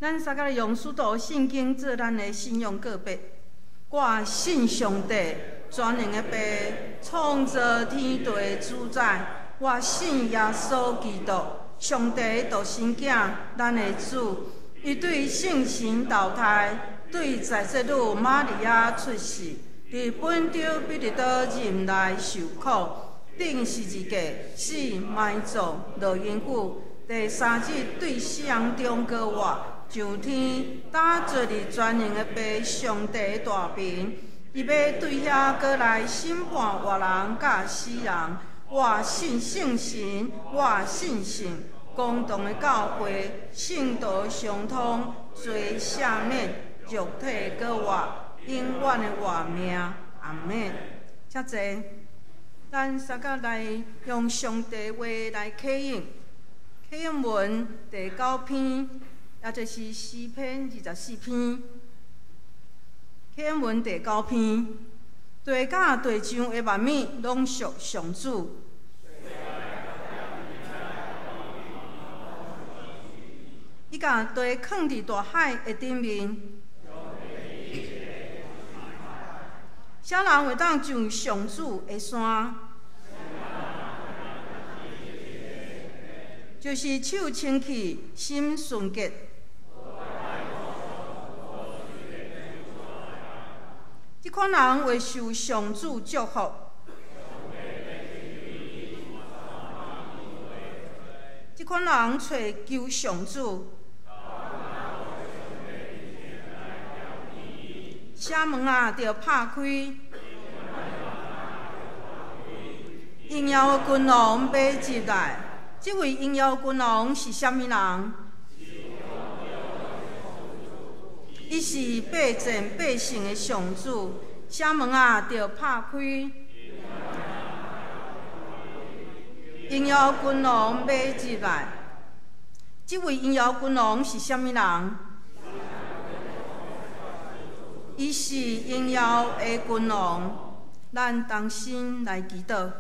咱三个用使徒圣经做咱的信仰告白。我信上帝，全能的爸，创造天地的主宰。我信耶稣基督，上帝独生囝，咱的主。伊对圣神投胎，对在世女玛利亚出世，伫本州彼得岛任内受苦，顶十字架死埋葬落阴谷，第三日对死人中高活。上天打坐伫全能的爸上帝大面，伊要对遐过来审判活人甲死人。我信圣神，我信神，公堂的教会，圣道相通，罪赦免，肉体过活，永远的活命。阿门。遮济，咱三个来用上帝话来启应。启应文第9篇。也就是诗篇24篇，启应文第9篇，地甲地上的万物拢属上主。伊甲地放伫大海的顶面，啥人会当上上主的山？就是手清气、心纯洁。这款人会受上主祝福。这款人找求上主。城门啊，着拍开。应邀君王要入来。这位应邀君王是啥物人？伊是百战百胜的上主，城门啊，着拍开。应邀君王要入来。这位应邀君王是啥物人？伊是应邀的君王。咱同心来祈祷。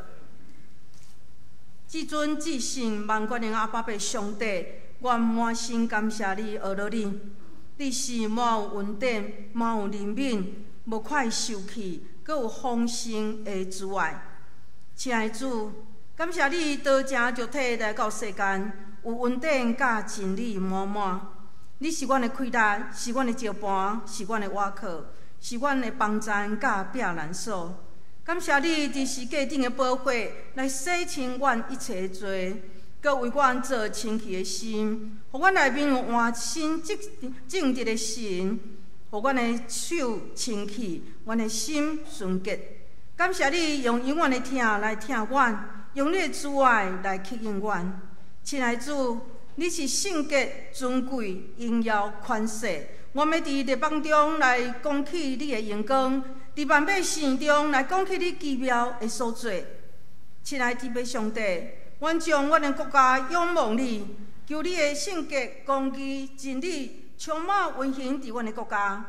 至尊至圣万军的阿爸爸上帝，我满心感谢你，学了你。你是满有恩典、满有怜悯、无快受气，阁有丰盛的慈爱。亲爱的主，感谢你道成肉体来到世间，有恩典甲真理满满。你是阮的气力，是阮的石盘，是阮的瓦靠，是阮的帮站甲避难所。感谢你伫世界顶的宝血，来洗清阮一切的罪，阁为阮做清气的心，互阮内面有换新正直的神，互阮的手清气，阮的心纯洁。感谢你用永远的听来听阮，用你的慈爱来吸引阮。亲爱的主，你是圣洁、尊贵、荣耀、权势，我们伫列邦中来讲起你的荣光。伫万百姓中来讲起你奇妙的所做，亲爱的天父上帝，阮将阮的国家仰望你，求你的圣洁、公义、真理充满运行伫阮的国家。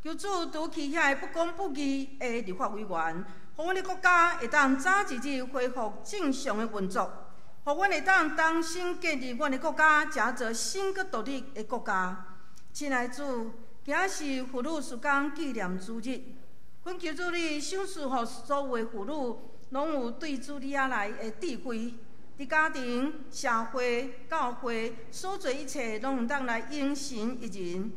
求主除去遐不公不义的立法委员，互阮的国家会当早一日恢复正常的运作，互阮会当重新建立阮的国家，成做新个独立的国家。亲爱的主，今仔是妇女事工纪念主日。阮求主你赏赐予所有的妇女，拢有对主你仔来的智慧，伫家庭、社会、教会所做一切，拢当来应神一人。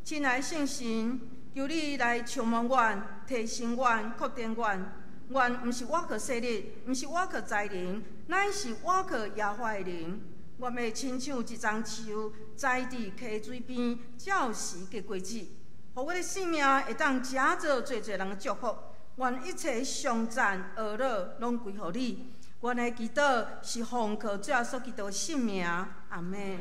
亲爱的圣神，求你来充满阮、提升阮、确定阮。阮毋是我靠势力，毋是我靠才能，乃是我靠耶和华的灵。我要亲像一丛树，栽伫溪水边，照时结果子，互我的性命会当食做侪侪人的祝福。愿一切颂赞、学乐拢归乎你。阮的祈祷是奉靠主耶稣基督圣名，阿门。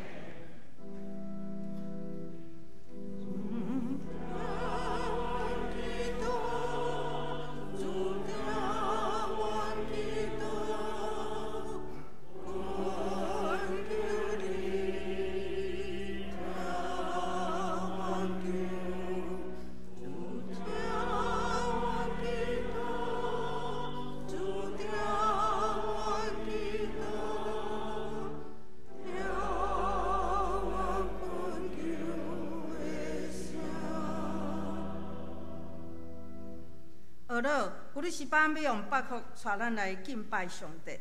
学乐，古律师班要用8曲带咱来敬拜上帝。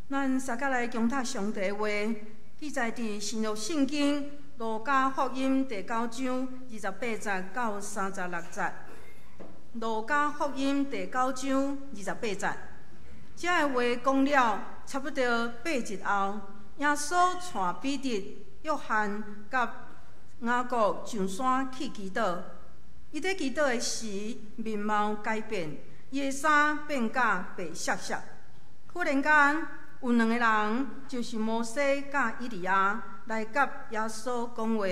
咱三甲来强读上帝话，记载伫新约圣经路加福音第9章28节到36节。路加福音第9章28节，这个话讲了差不多8日后，耶稣带彼得、约翰甲雅各上山去祈祷。伊伫祈祷的时，面貌改变，伊的衫变甲白色色。忽然间，有2个人，就是摩西甲以利亚，来甲耶稣讲话。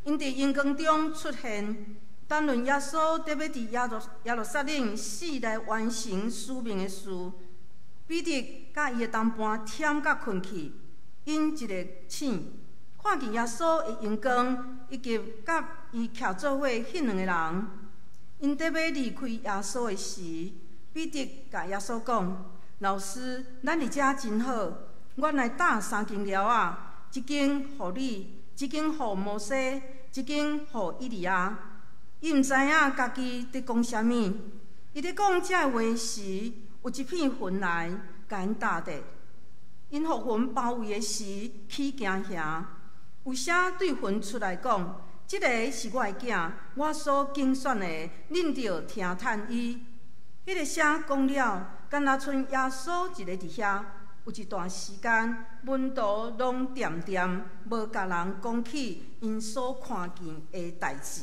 因伫阳光中出现，谈论耶稣得要伫耶路撒冷死来完成使命的事。彼得甲伊的同伴忝甲困去，因一个醒，看见耶稣的阳光，以及甲伊徛做伙迄2个人。因得要离开耶稣的时，彼得甲耶稣讲：“老师，咱伫遮真好，我来搭3间寮啊，一间互你，一间互摩西，一间互以利亚。”伊毋知影家己伫讲啥物，伊伫讲这话时，有一片云来，甲因搭着。因互云包围的时，起惊吓。有声对云出来讲：“这个是我的囝，我所拣选的，恁着听叹伊。”迄个声讲了，敢若剩耶稣一个伫遐。有一段时间，门徒拢恬恬，无甲人讲起因所看见的代志。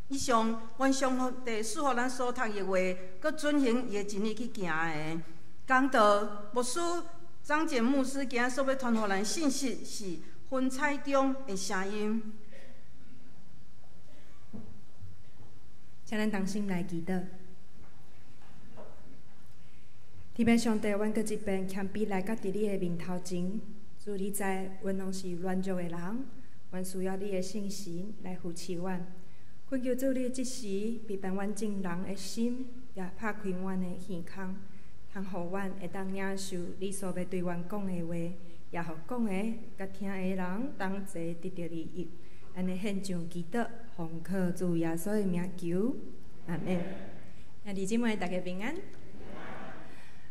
以上，愿上帝赐予咱所读的话，佮遵行伊的真理去行的。讲道牧师张简牧师今日所要传予咱信息是云彩中的声音。请咱同心来祈祷。天父上帝，阮搁一遍谦卑来到伫你的面头前，主你知，阮拢是软弱的人，阮需要你的圣神来扶持阮。恳求主你即时陪伴阮众人的心，也拍开阮的耳孔，通互阮会当领受你所要对阮讲的话，也互讲的甲听的人同齐得到利益。安尼献上祈祷，奉靠主耶稣的名求，阿门。兄弟姊妹，大家平安。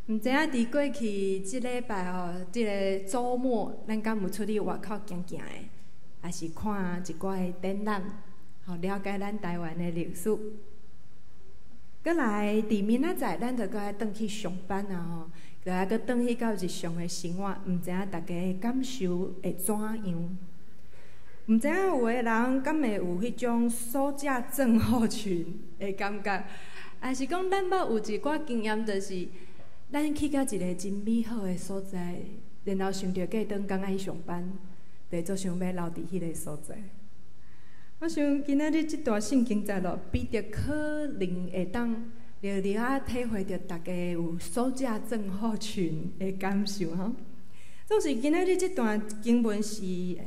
毋知影伫过去即礼拜吼，即个周末，咱敢有出去外口行行的，还是看一寡的展览，好了解咱台湾的历史。搁来伫明仔载，咱着搁爱转去上班啊吼，搁爱搁转去到日常的生活，毋知影大家感受会怎样？毋知影有个人敢会有迄种所驾症候群的感觉，还是讲咱捌有一寡经验，就是咱去到一个真美好的所在，然后想着过转工爱去上班，就做想要留伫迄个所在。我想今仔日即段圣经节录，彼得可能会当热烈啊体会着大家有所驾症候群的感受吼。总是今仔日即段经文是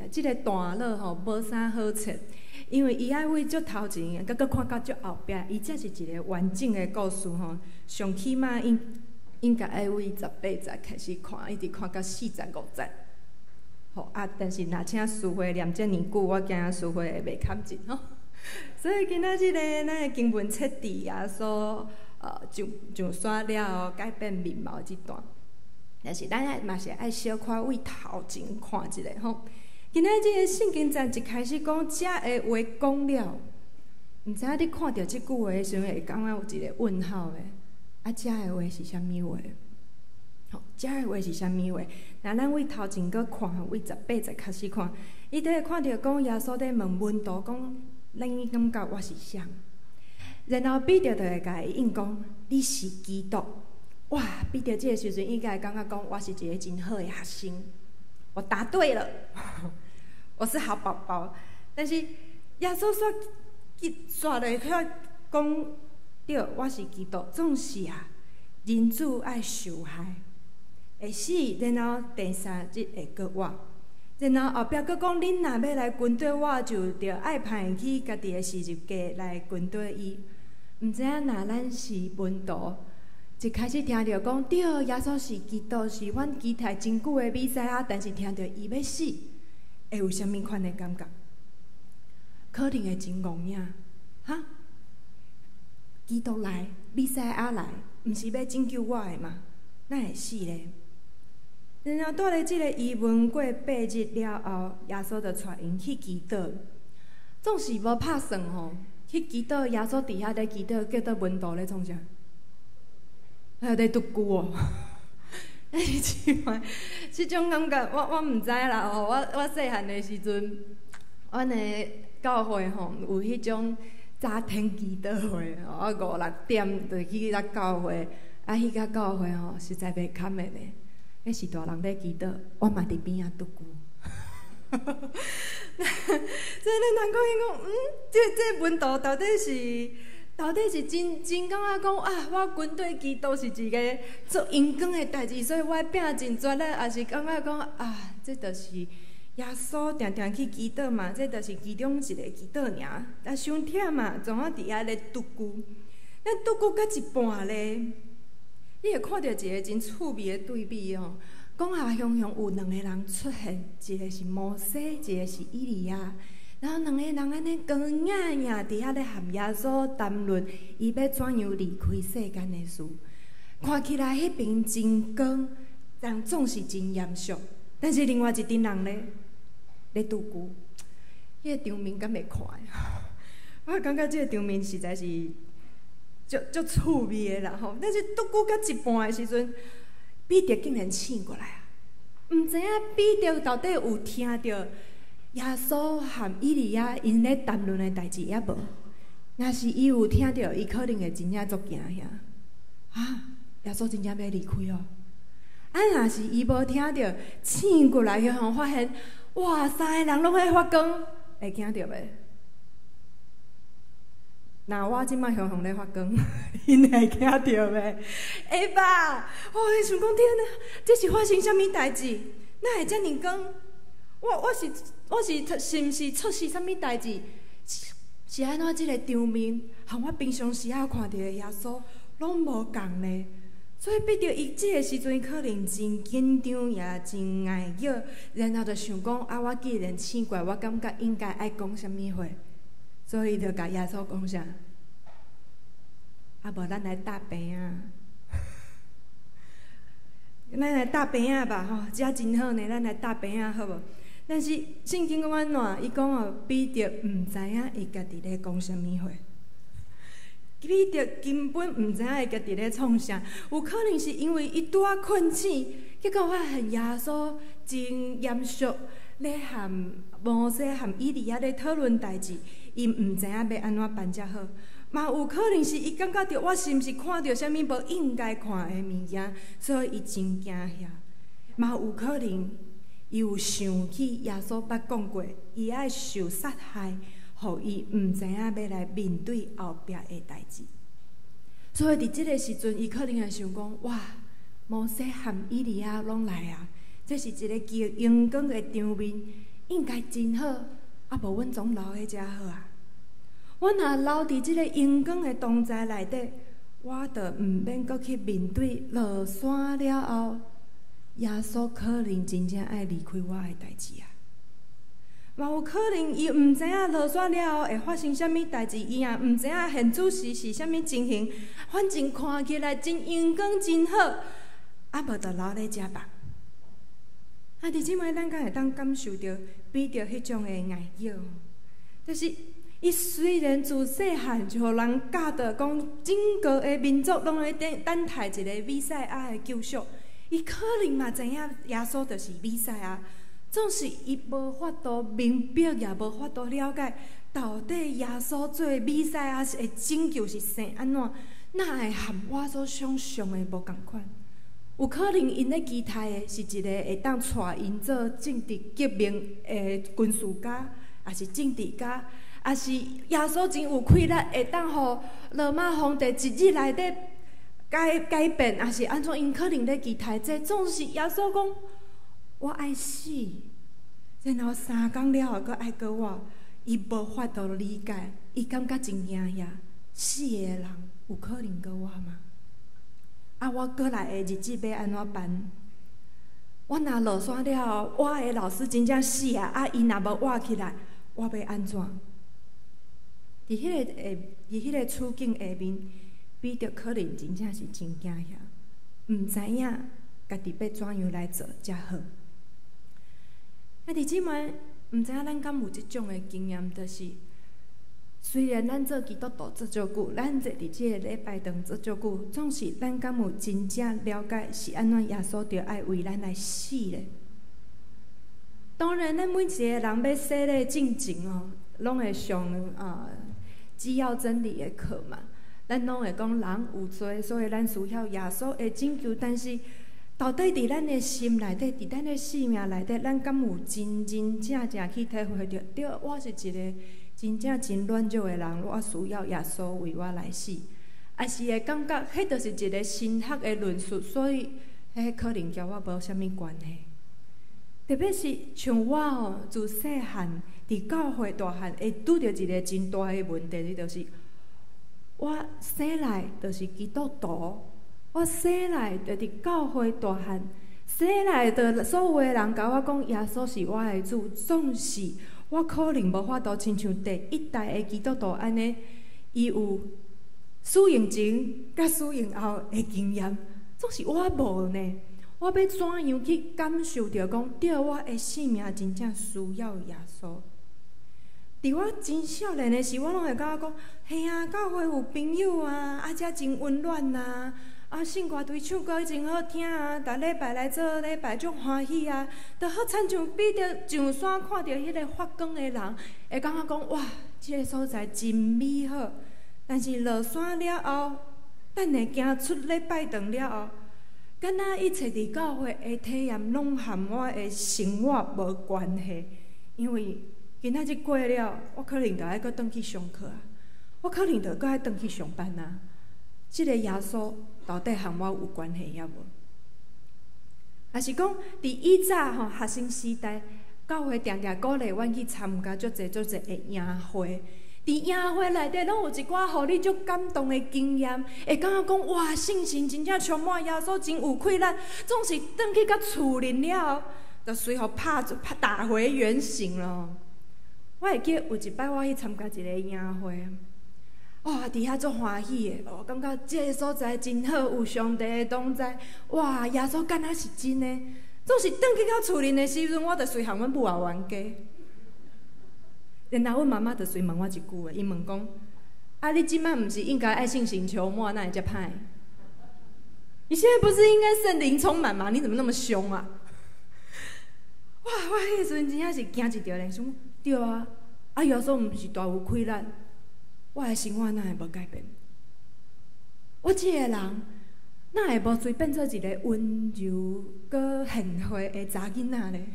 即个段落吼，无啥好册，因为伊爱为足头前，佮看到足后壁，伊才是一个完整的故事吼。上起码应该爱为18节开始看，一直看到45节。好啊，但是若请师会念遮尔久，我惊师会会袂看进吼。所以今仔日咧，咱的经文册底啊，所上山了改变面貌即段，但是咱嘛是爱小可为头前看一下吼。今仔日个圣经节一开始讲遮个话讲了，毋知影你看到即句话的时阵会感觉有一个问号的。啊，遮个话是啥物话？好，遮个话是啥物话？那咱为头前搁看，为18节开始看，伊伫看到讲耶稣伫问门徒讲，恁感觉我是啥？然后彼得就会甲伊应讲，你是基督。哇！彼得这个时阵应该会感觉讲，我是一个真好的学生，我答对了，我是好宝宝。但是耶稣煞来他讲。对，我是基督，总是啊，人子爱受害，会死，然后第3日会搁活，然后后壁搁讲，恁若要来跟对我，就着爱派去家己的事业家来跟对伊。毋知影若咱是门徒，一开始听着讲，对，耶稣是基督，是阮期待真久的弥赛亚，但是听着伊要死，会有啥物款的感觉？可能会真戆影，哈？基督来，弥赛亚来，毋是要拯救我的嘛？哪会死咧？然后带咧即个疑问过8日了后，耶稣就带因去祈祷。总是无拍算吼，去祈祷，耶稣伫遐咧祈祷，叫做门徒咧创啥？还有咧读句哦，但是即种感觉，我毋知啦吼。我细汉的时阵，阮的教会吼有迄种早天祈祷会，我5、6点就去咱教会，迄个教会吼实在袂堪的咧。迄是大人咧祈祷，我嘛伫边仔拄久。所以咱人讲这问道到底是真感觉讲啊，我军队祈祷是一个做阳光的代志，所以我拼真绝咧，也是感觉讲啊，这就是耶稣定定去祈祷嘛，这就是其中一个祈祷尔。啊，伤忝嘛，总啊伫遐咧拄久，咱拄久到一半咧，你会看到一个真趣味的对比哦。讲啊，雄有2个人出现，一个是摩西，一个是以利亚。然后2个人安尼光硬硬伫遐咧含耶稣谈论，伊要怎样离开世间的事。看起来迄边真光，但总是真严肃。但是另外一阵人咧拄久，迄个场面敢袂看我感觉这个场面实在是足趣味的啦吼。但是拄久到一半的时阵，彼得竟然醒过来啊！毋知影彼得到底有听到耶稣和以利亚因咧谈论的代志抑无？若是伊有听到，伊可能会真正足惊遐。啊！耶稣真正要离开哦！啊！若是伊无听到，醒过来以后发现，哇，3个人拢在发光，会惊到袂？那我即摆雄咧发光，因会惊到袂？会吧？我想讲天哪，这是发生啥物代志？哪会遮尔光？我是是毋是出事啥物代志？是安怎即个场面，和我平常时看到的耶稣拢无共呢？所以，彼得伊即个时阵可能真紧张，也真碍叫，然后就想讲啊，我既然醒过来，我感觉应该爱讲啥物话。所以就甲耶稣讲啥？啊，无咱来搭病啊！咱来搭病啊吧吼，遮真好呢，咱来搭病啊好无？但是圣经讲安怎？伊讲哦，彼得毋知影伊家己咧讲啥物话。彼得根本毋知影伊家己咧创啥，有可能是因为伊拄仔困醒，结果发现耶稣真严肃咧含摩西含以利亚咧讨论代志。伊毋知影要安怎办才好，嘛有可能是伊感觉到我是毋是看到啥物无应该看的物件，所以伊真惊遐。嘛有可能伊有想起耶稣捌讲过，伊爱受杀害，互伊毋知影要来面对后壁的代志。所以伫即个时阵，伊可能会想讲：哇，摩西含以利亚拢来啊！这是一个极阳光的场面，应该真好。啊，无阮总留喺遮好啊！我若留伫即个阳光的同在内底，我就毋免阁去面对落山了后，耶稣可能真正爱离开我的代志啊！嘛有可能伊毋知影落山了后会发生啥物代志，伊也毋知影现主时是啥物情形，反正看起来真阳光真好，啊无就留咧遮吧。啊！伫即摆，咱敢会当感受到彼得迄种的爱叫，就是伊虽然自细汉就互人教导讲，整个的民族拢在等待一个弥赛亚的救赎，伊可能嘛知影耶稣就是弥赛亚，总是伊无法度明白，也无法度了解，到底耶稣做弥赛亚的拯救是生安怎，哪会含我所想象的无共款？有可能因咧期待的是一个会当带因做政治革命的军事家，也是政治家，也是耶稣真有气力会当互罗马皇帝一日内底改变，也是安怎？因可能咧期待这，总是耶稣讲我爱死，然后3天了后，阁爱过我，伊无法度理解，伊感觉真惊遐，死的人有可能过我吗？啊！我过来的日子要安怎办？我若落山了后，我的老师真正死啊！啊，伊若无活起来，我要安怎？伫迄个处境下面，彼得可能真正是真惊遐，毋知影家己要怎样来做才好。啊！伫即摆，毋知影咱敢有即种的经验，就是虽然咱做基督徒做足久，咱坐伫即个礼拜堂做足久，总是咱敢有真正了解是安怎耶稣着爱为咱来死咧？当然，咱每一个人要洗礼进前哦，拢会上基要真理的课嘛。咱拢会讲人有罪，所以咱需要耶稣的拯救。但是，到底伫咱的心内底，伫咱的生命内底，咱敢有真正去体会着？对，我是一个真正真软弱的人，我需要耶稣为我来死。还是会感觉，迄就是一个神学的论述，所以迄可能甲我无啥物关系。特别是像我哦，自细汉伫教会大汉，会拄着一个真大的问题，就是我生来就是基督徒，我生来就伫教会大汉，生来就所有的人甲我讲耶稣是我的主，总是我可能无法度亲像第一代的基督徒安尼，伊有使用前甲使用后的经验，总是我无呢。我要怎样去感受着讲，对我的生命真正需要耶稣？伫我真少年的时，我拢会甲我讲，嘿啊，教会有朋友啊，遮真温暖啊，圣歌队唱歌真好听啊，逐礼拜来做礼拜足欢喜啊，就好亲像比着上山看到迄个发光的人，会感觉讲哇，即个所在真美好。但是落山了后，等下行出礼拜堂了后，敢若一切伫教会的体验，拢和我的生活无关系。因为今仔日过了，我可能就爱搁转去上课啊，我可能就搁爱转去上班啊。即个耶稣到底和我有关系也无？也是讲，伫以早学生时代，教会常常鼓励阮去参加足侪的营会。伫营会内底，拢有一寡互你足感动的经验，会感觉讲哇，圣神真正充满耶稣，真有气力。总是转去到厝里了，就随后打回原形咯。我会记有一摆我去参加一个营会，哇，伫遐足欢喜的，我感觉这个所在真好，有上帝的同在，哇，耶稣敢若是真的。总是转去到厝里的时阵，我就随和阮母也冤家。然后阮妈妈就随问我一句话，伊问讲：你即摆毋是应该爱信神求满，哪会遮歹？你现在不是应该圣灵充满吗？你怎么那么凶啊？哇！我迄个时阵真正是惊一条咧，想对啊，耶稣毋是大有气力，我的生活哪会无改变？我即个人哪会无随变做一个温柔搁贤惠的查囡仔咧？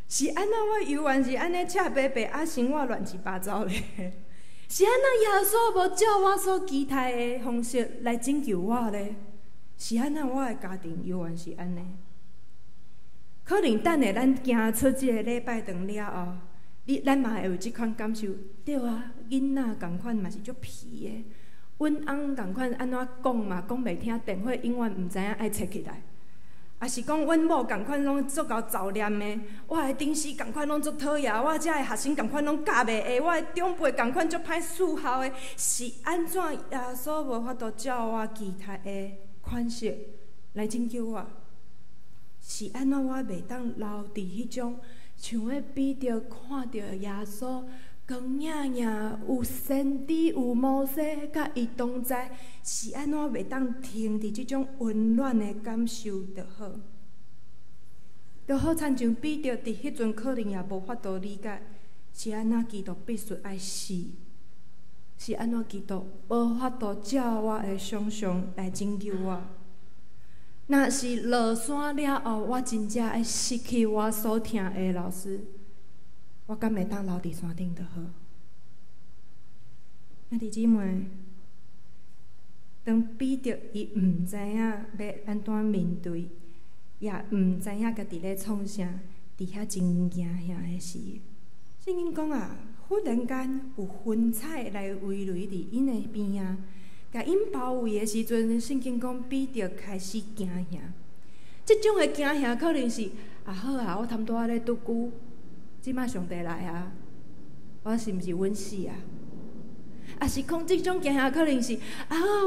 是安怎我犹原是安尼赤白白，生活乱七八糟咧？是安怎耶稣无照我所期待的方式来拯救我咧？是安怎我的家庭犹原是安尼？可能等下咱行出即个礼拜堂了后，咱嘛会有即款感受。对啊，囡仔共款嘛是足皮的，阮翁共款安怎讲嘛讲袂听，电话永远毋知影爱切起来。也是讲，阮某共款拢足够造念的，我的顶司共款拢足讨厌，我遮的学生共款拢教袂下，我的长辈共款足歹伺候的，是安怎耶稣无法度照我期待的款式来拯救我？是安怎我袂当留伫迄种像要比着看着耶稣光影影有先知有摩西甲伊同在，是安怎袂当停伫即种温暖的感受就好？就好亲像比着伫迄阵可能也无法度理解，是安怎基督必须爱死，是安怎基督无法度照我的想象来拯救我。若是落山了后，我真正会失去我所听的老师，我敢会当留伫山顶就好。兄弟姊妹，当彼得伊毋知影要安怎面对，也毋知影家己咧创啥，伫遐真惊吓的时，圣经讲忽然间有云彩来围围伫因的边啊，甲因包围的时阵，圣经讲彼得开始惊吓。即种的惊吓可能是好我贪多咧拄久，即摆上帝来啊，我是毋是稳死啊？也是讲即种惊吓可能是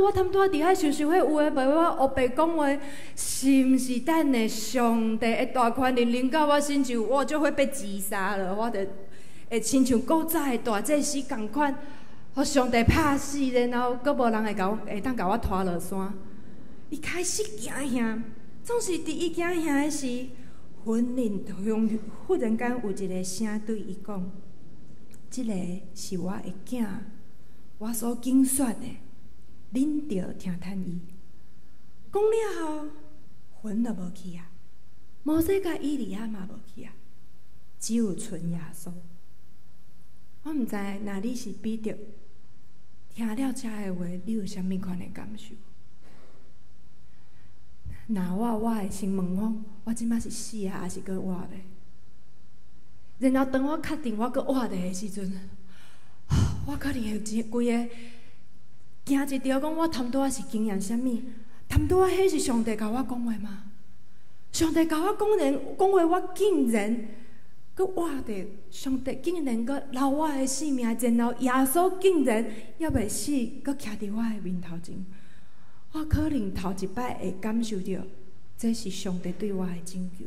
我贪多伫遐想迄有诶袂我黑白讲话，是毋是等下上帝的大权临临到我身上，我就会被击杀了，我就会亲像古早的大祭司共款，互上帝拍死，然后阁无人会当甲我拖落山。伊开始行向，总是伫伊行向的时，忽然间有一个声对伊讲：“即个是我的囝，我所拣选的，恁着听趁伊。”讲了后，魂就无去啊，摩西甲以利亚嘛无去啊，只有剩耶稣。我毋知若你是彼得，听了这个话，你有啥物款的感受？若我会先问我即摆是死啊，还是搁活咧？然后当我确定我搁活咧的时阵，我可能会规个惊一条，讲我贪拄仔是经验啥物？贪拄仔迄是上帝甲我讲话吗？上帝甲我讲话，我竟然搁活着，上帝竟然搁留我的性命，然后耶稣竟然还袂死，搁徛伫我的面头前。我可能头一摆会感受到，这是上帝对我的拯救。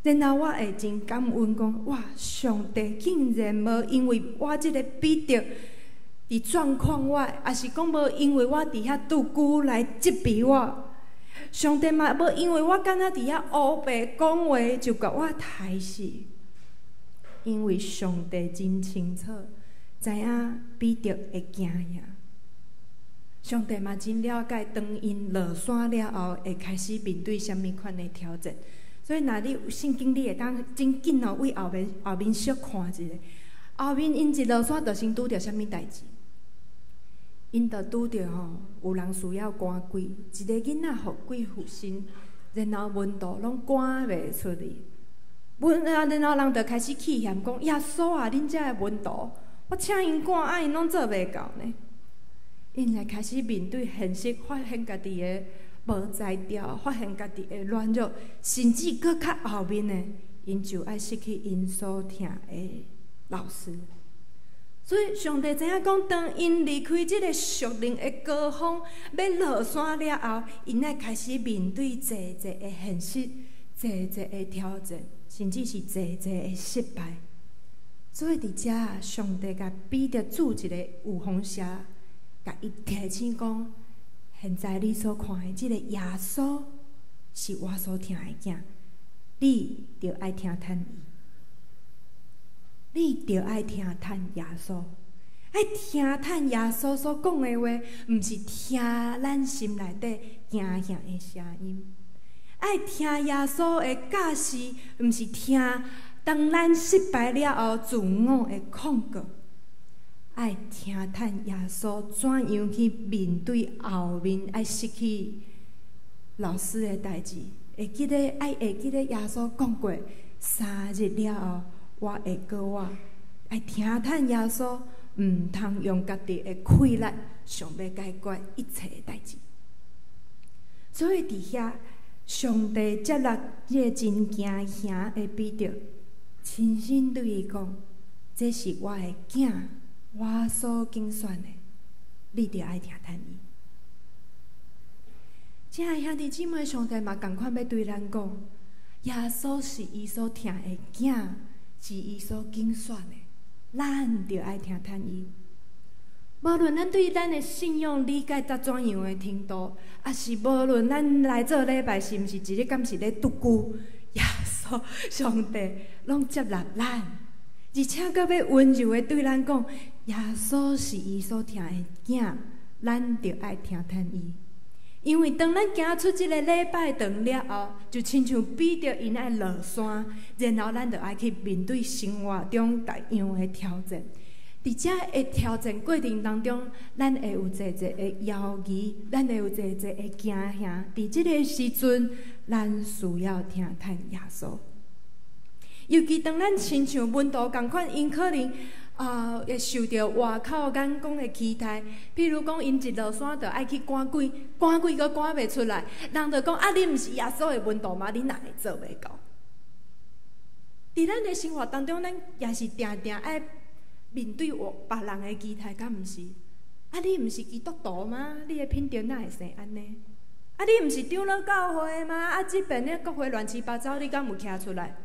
然后我会真感恩，讲哇，上帝竟然无因为我这个彼得伫状况外，也是讲无因为我伫遐拄久来责备我。上帝嘛无因为我敢若伫遐乌白讲话，就甲我杀死。因为上帝真清楚知影彼得会惊遐。上帝嘛真了解，当因落山了后，会开始面对什么款的挑战。所以，若你有圣经，你会当真紧哦，为后面小看一下。后面因一落山，就先拄着什么代志？因就拄着有人需要赶鬼，一个囡仔互鬼附身，然后温度拢赶袂出去。然后人就开始气嫌，讲耶稣啊，恁遮的温度，我请因赶，因拢做袂到呢。因来开始面对现实，发现家己的无才调，发现家己的软弱，甚至搁较后面的，因就爱失去因所听的老师。所以上帝知影讲，当因离开这个属灵的高峰，要落山了后，因爱开始面对济的现实，济的挑战，甚至是济的失败。所以伫遮，上帝甲彼得筑一个有风车。甲伊提醒讲，现在你所看的这个耶稣，是我所听的囝，你着爱听趁伊，你着爱听趁耶稣，爱听趁耶稣所讲的话，毋是听咱心内底惊吓的声音，爱听耶稣的教示，毋是听当咱失败了后自我的控告。爱听趁耶稣怎样去面对后面爱失去老师的代志，会记得耶稣讲过，3日了后我会过我。爱听趁耶稣，毋通用家己的气力想要解决一切的代志。所以伫遐，上帝接纳这个真惊吓的彼得，亲身对伊讲：“这是我的囝。”我所拣选的，你着爱听趁伊。亲爱兄弟姊妹，上帝嘛同款要对咱讲，耶稣是伊所听的囝，是伊所拣选的，咱着爱听趁伊。无论咱对咱的信仰理解到怎样的程度，也是无论咱来做礼拜是毋是一日敢是咧拄久，耶稣上帝拢接纳咱。而且阁要温柔的对咱讲，耶稣是伊所听的囝，咱着爱听趁伊。因为当咱行出这个礼拜堂了后，就亲像彼得因爱落山，然后咱着爱去面对生活中各样的挑战。伫这个挑战过程当中，咱会有济的犹豫，咱会有济的惊吓。伫这个时阵，咱需要听趁耶稣。尤其当咱亲像温度共款，因可能会受到外口眼光的期待，譬如讲，因一落山就爱去赶鬼，赶鬼阁赶袂出来，人就讲啊，你毋是耶稣的温度吗？你哪会做袂到？伫咱的生活当中，咱也是定定爱面对别人的期待，敢毋是？啊，你毋是基督徒吗？你的品德哪会生安尼？啊，你毋是长老教会吗？啊，即边咧国会乱七八糟，你敢有徛出来？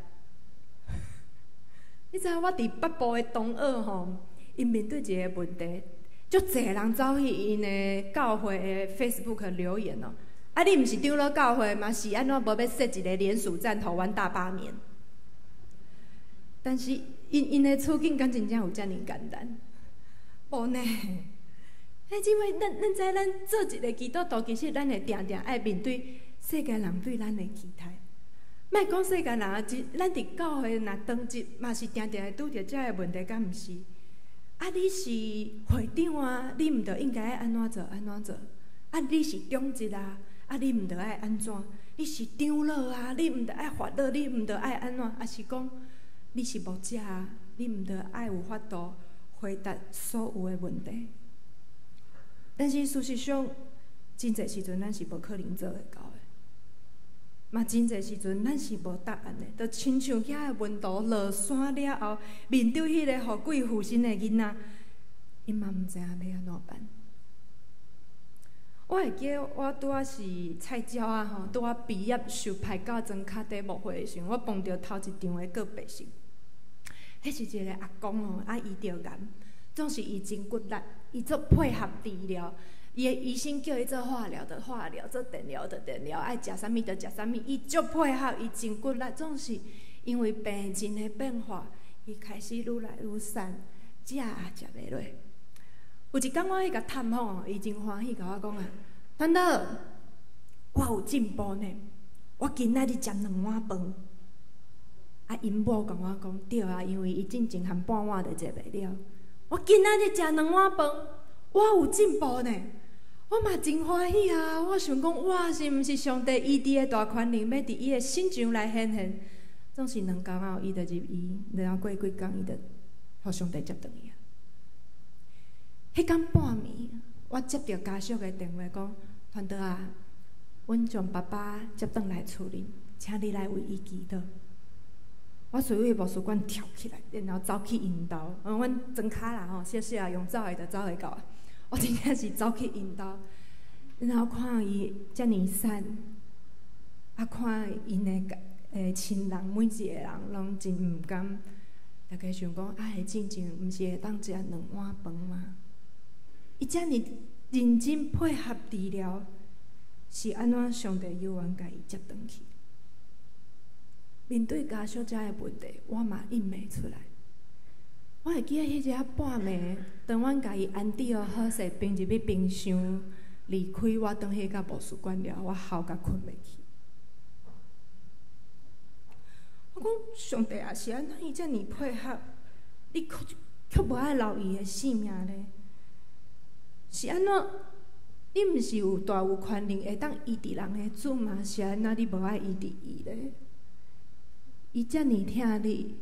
你知影我伫北部的东澳吼，因面对一个问题，足侪人走去因的教会的 Facebook 留言哦。啊，你毋是长老教会嘛？是安怎无要设一个联署站，互阮大罢免？但是因的处境，敢真正有遮尔简单？无呢？因为咱知咱做一个基督徒，其实咱会定定爱面对世界人对咱的期待。莫讲世界人啊，咱伫教会若当值，嘛是定定会拄着遮个问题，敢毋是？啊，你是会长啊，你毋着应该爱安怎做安怎做？啊，你是中职啊，啊，你毋着爱安怎？你是长老啊，你毋着爱发老，你毋着爱安怎？啊，是讲你是牧者啊，你毋着爱有法度回答所有的问题。但是事实上，真侪时阵咱是无可能做会到的，嘛真侪时阵咱是无答案的。就亲像遐个文图落山了后，面对迄个互鬼附身的囡仔，因嘛毋知影要安怎办。我会记得我拄仔是菜鸟啊吼，拄仔毕业受派到庄脚底牧会的时候，我碰到头一场的告别式。迄是一个阿公哦，啊伊着癌。总是伊真骨力，伊做配合治疗，伊的医生叫伊做化疗就化疗，做电疗就电疗，爱食啥物就食啥物，伊足配合，伊真骨力。总是因为病情的变化，伊开始愈来愈瘦，食也食袂落。有一天我去甲探访哦，伊真欢喜甲我讲啊，团导，我有进步呢，我今仔日食2碗饭。啊，因某甲我讲对啊，因为伊进前含半碗就食袂了。我今仔日食2碗饭，我有进步呢，我嘛真欢喜啊！我想讲，哇，是毋是上帝医治的大权能要伫伊的身上来显现？总是2天后，伊就入医，然后过几工，伊就互上帝接转去啊。迄天半暝，我接到家属的电话，讲团导啊，阮将爸爸接转来厝里，请你来为伊祈祷。我随位魔术馆跳起来，然后走去因兜。阮庄脚啦吼，小小用走的就走会到啊。我真正是走去因兜，然后看伊遮尔瘦，啊看因的亲人每一个人拢真毋甘，大家想讲啊，会进前毋是会当食2碗饭吗？伊遮尔认真配合治疗，是安怎上帝有缘甲伊接转去？面对家属遮个问题，我嘛应袂出来。我会记得迄只半暝，当阮家己安置好势，并入去冰箱离开，我转去到魔术馆了，我哭甲困袂去。我讲上帝也是安怎伊遮尔配合，你却无爱留伊的性命咧？是安怎？你毋是有大有权能会当医治人的主吗？是安怎你无爱医治伊咧？伊遮尔疼你，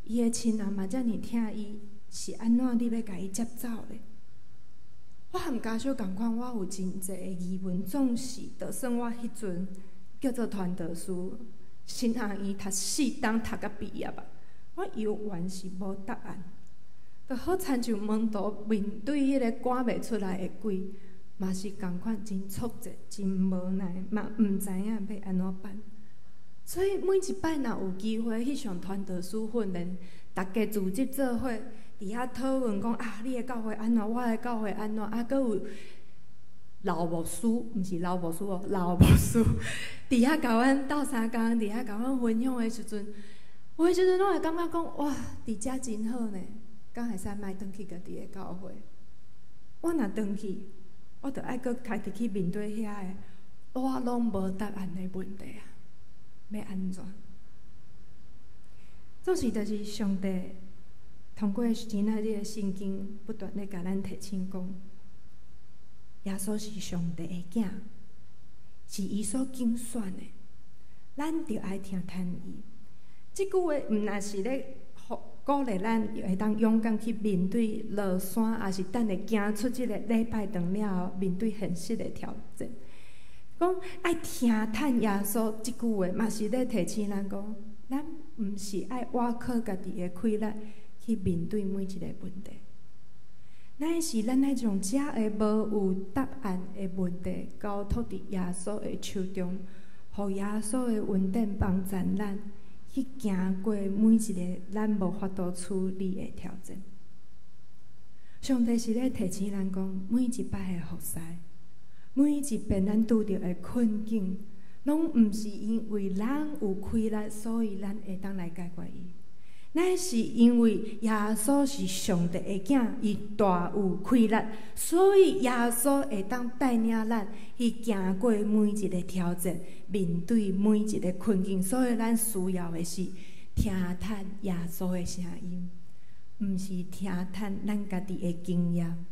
伊的亲人嘛遮尔疼伊，是安怎你要甲伊接走咧？我含家属共款，我有真侪个疑问，总是就算我迄阵叫做传道师，新学院读4档读到毕业啊，我永远是无答案。就好亲像门徒面对迄个赶袂出来的鬼，嘛是共款真挫折、真无奈，嘛毋知影要安怎办。所以每一摆若有机会去上传道师训练，大家组织做伙，伫遐讨论讲啊，你的教会安怎，我的教会安怎，啊，阁有老牧师，毋是老牧师哦，老牧师，伫遐甲阮斗相共，伫遐甲阮分享的时阵，有的时阵我会感觉讲，哇，伫遮真好呢，敢会使莫转去家己的教会。我若转去，我着爱阁开始去面对遐个我拢无答案的问题啊。要安怎？总是就是上帝通过今仔日的圣经，不断咧甲咱提醒讲，耶稣是上帝的囝，是伊所拣选的，咱着爱听伊。即句话毋但是咧鼓励咱会当勇敢去面对落山，也是等会行出即个礼拜长了后，面对现实的挑战。讲爱听耶稣即句话，嘛是咧提醒咱讲，咱毋是爱倚靠家己的气力去面对每一个问题，乃是咱爱将遮个无有答案的问题交托伫耶稣的手中，互耶稣的恩典帮助咱去行过每一个咱无法度处理的挑战。上帝是咧提醒咱讲，每一摆的服侍，每一遍咱拄着的困境，拢毋是因为咱有亏力，所以咱会当来解决伊。乃是因为耶稣是上帝的囝，伊大有亏力，所以耶稣会当带领咱去行过每一个挑战，面对每一个困境。所以咱需要的是听叹耶稣的声音，毋是听叹咱家己的经验，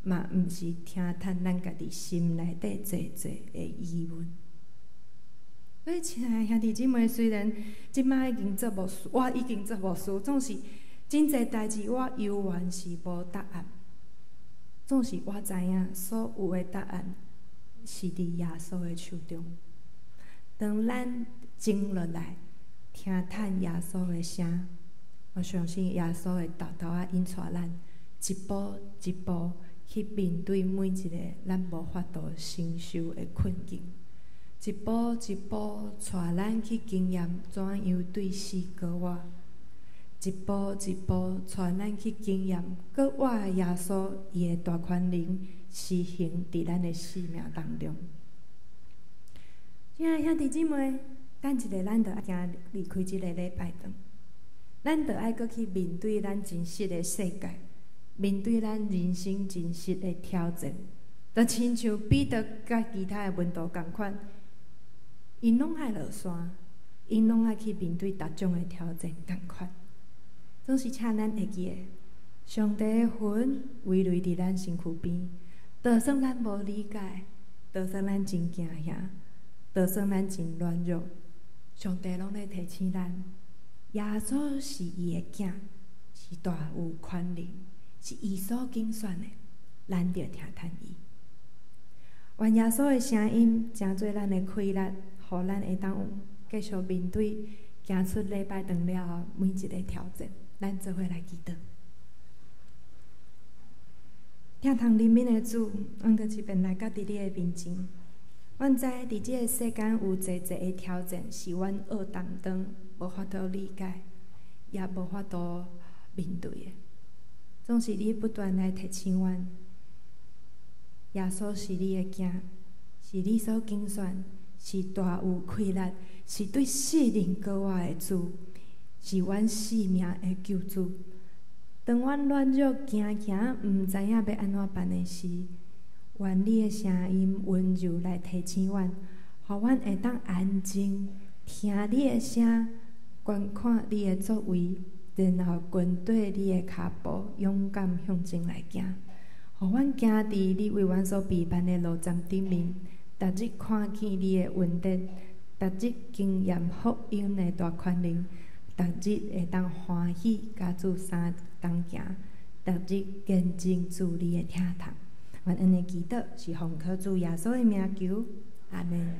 嘛毋是听叹咱家己心内底济的疑问。所以，亲爱的兄弟姊妹，虽然即摆已经做牧师，我已经做牧师，总是真侪代志我犹原是无答案。总是我知影，所有的答案是伫耶稣的手中。当咱静落来，听叹耶稣的声，我相信耶稣会偷偷引带咱，一步一步去面对每一个咱无法度承受的困境。一步一步带咱去经验怎样对死过活，一步一步带咱去经验过活的耶稣伊的大权能施行伫咱的生命当中。亲爱的兄弟姊妹，等一下咱就要行离开即个礼拜堂，咱就爱搁去面对咱真实的世界，面对咱人生真实的挑战，就亲像彼得甲其他的门徒同款。因拢爱落山，因拢爱去面对各种的挑战，同款。总是请咱会记的，上帝的魂围绕伫咱身躯边，就算咱无理解，就算咱真惊吓，就算咱真软弱，上帝拢咧提醒咱：耶稣是伊的囝，是大有权能，是伊所拣选的，咱着听叹伊。愿耶稣的声音成做咱的气力。互咱会当继续面对行出礼拜堂了后每一个挑战，咱做伙来祈祷。听堂里面的主，阮搁一遍来到伫你的面前。阮知伫即个世间有侪的挑战，是阮学当当无法度理解，也无法度面对的。总是你不断来提醒阮，耶稣是你的囝，是你所拣选。是大有气力，是对世人过活的主，是阮生命的救主。当阮软弱、惊毋知影要安怎办的时，愿你的声音温柔来提醒阮，互阮会当安静听你的声，观看你的作为，然后跟对你的脚步，勇敢向前来行。互阮行伫你为阮所备办的路站顶面。逐日看见你的恩典，逐日经验福音的大权能，逐日会当欢喜甲主相同行，逐日见证主你的听堂。愿恩的祈祷是奉靠主耶稣的名求，阿门。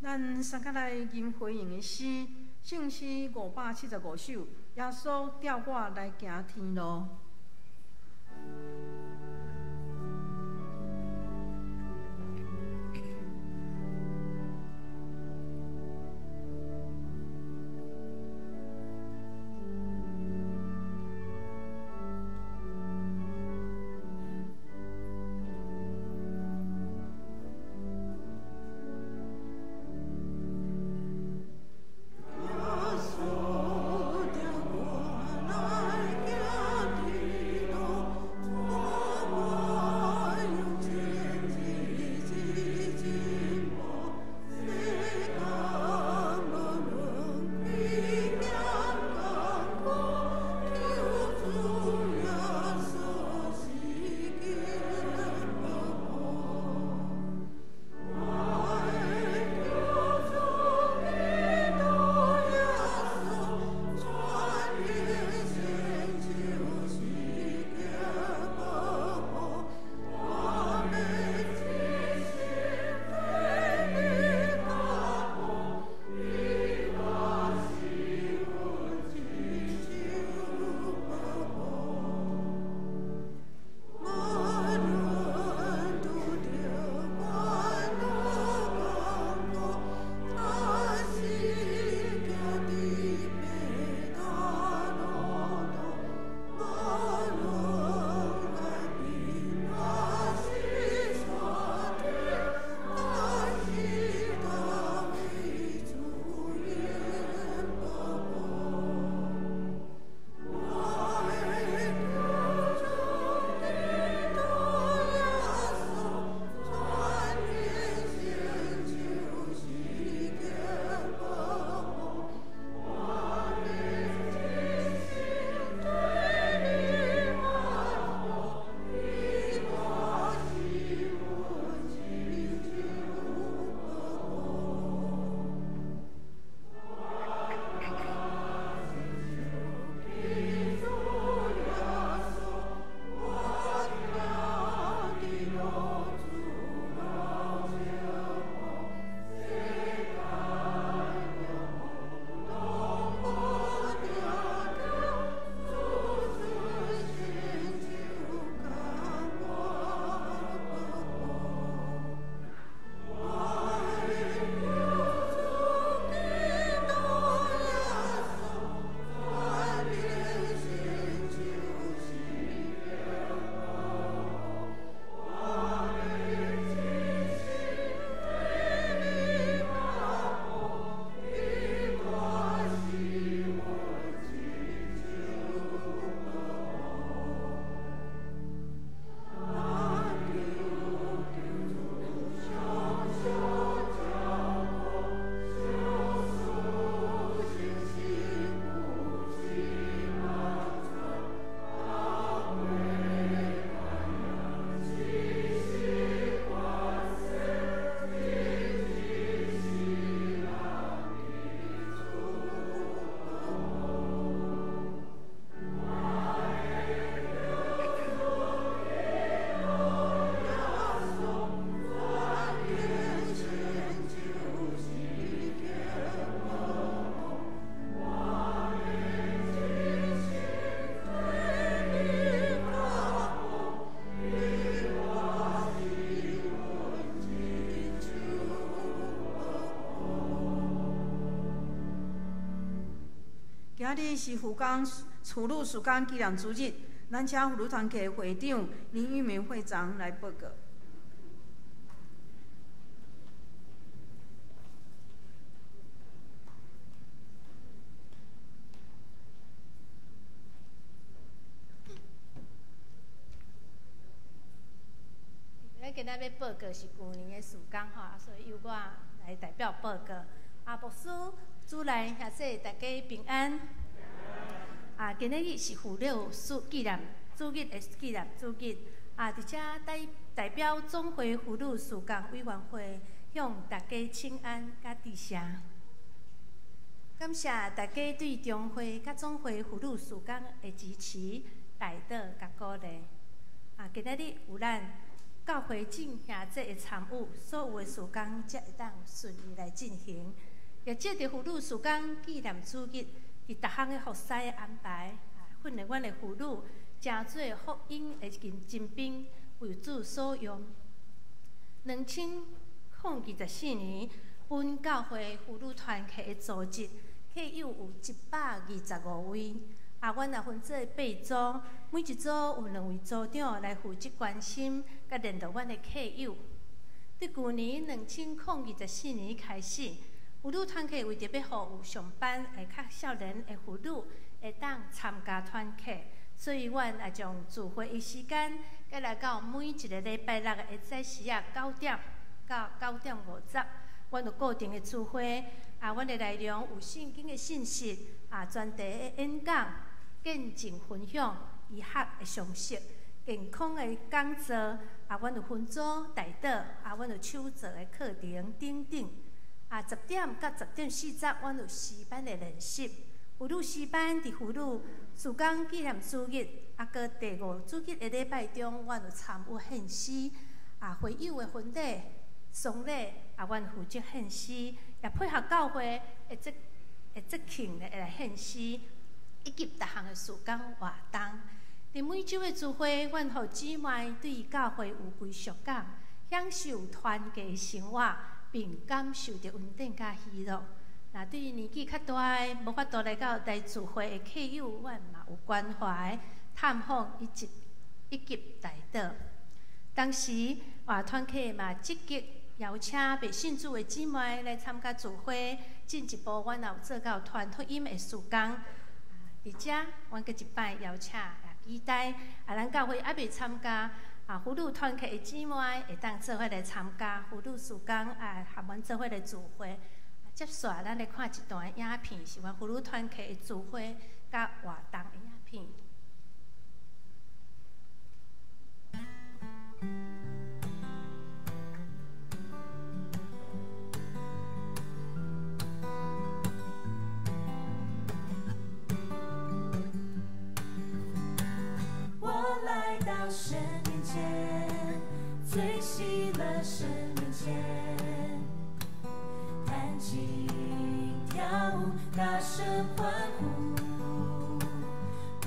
咱三甲来吟回应的诗，圣诗575首，耶稣调我来行天路。我今日是福冈处女曙光纪念主日，咱请妇女团契会长林玉明会长来报告。咱今仔要报告是旧年的曙光吼，所以由我来代表报告。牧师、主内兄弟大家平安。今仔日是妇女纪念主日的纪念主日。伫遮代表总会妇女曙光委员会向大家请安甲致谢。感谢大家对中会甲总会妇女曙光的支持、带导甲鼓励。今仔日有咱教会众兄弟的参与，所有的事工才会当顺利来进行。也借着妇女曙光纪念主日，伫逐项的服侍的安排，训练阮的妇女，真做福音的精兵，为主所用。2024年，阮教会妇女团契的组织，契友有125位。阮也分做8组，每一组有2位组长来负责关心，甲联络阮的契友。伫旧年2024年开始，妇女团契为着要互有上班的较少年的妇女会当参加团契，所以阮也将聚会的时间改来到每一个礼拜六的下早时9点到9点50，阮有固定的聚会。阮的内容有圣经的信息，专题的演讲。见证分享、医学的常识、健康的讲座，阮有分组带导，阮有手作的课程等等。10点到10点40，阮有诗班的练习。妇女诗班伫妇女曙光纪念主日，搁第5主日的礼拜中，阮有参与献诗。会友的婚礼、丧礼，阮负责献诗，也配合教会的节庆来献诗。以及逐项的事工活动，伫每周的聚会，阮互姊妹对教会有归属感，享受团结的生活，并感受着稳定甲喜乐。对于年纪较大的无法度来聚会的契友，阮嘛有关怀、探访以及带导。当时团契嘛积极邀请未信主的姊妹来参加聚会，进一步阮也有做到传福音的事工。伫遮，阮阁一摆邀请期待咱教会还未参加妇女团契的姊妹，会当做伙来参加妇女曙光和阮做伙来聚会。接续咱来看一段影片，是阮妇女团契的聚会甲活动的影片。到神面前，最喜乐神面前，弹琴跳舞，大声欢呼。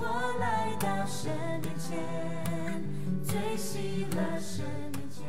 我来到神面前，最喜乐神面前。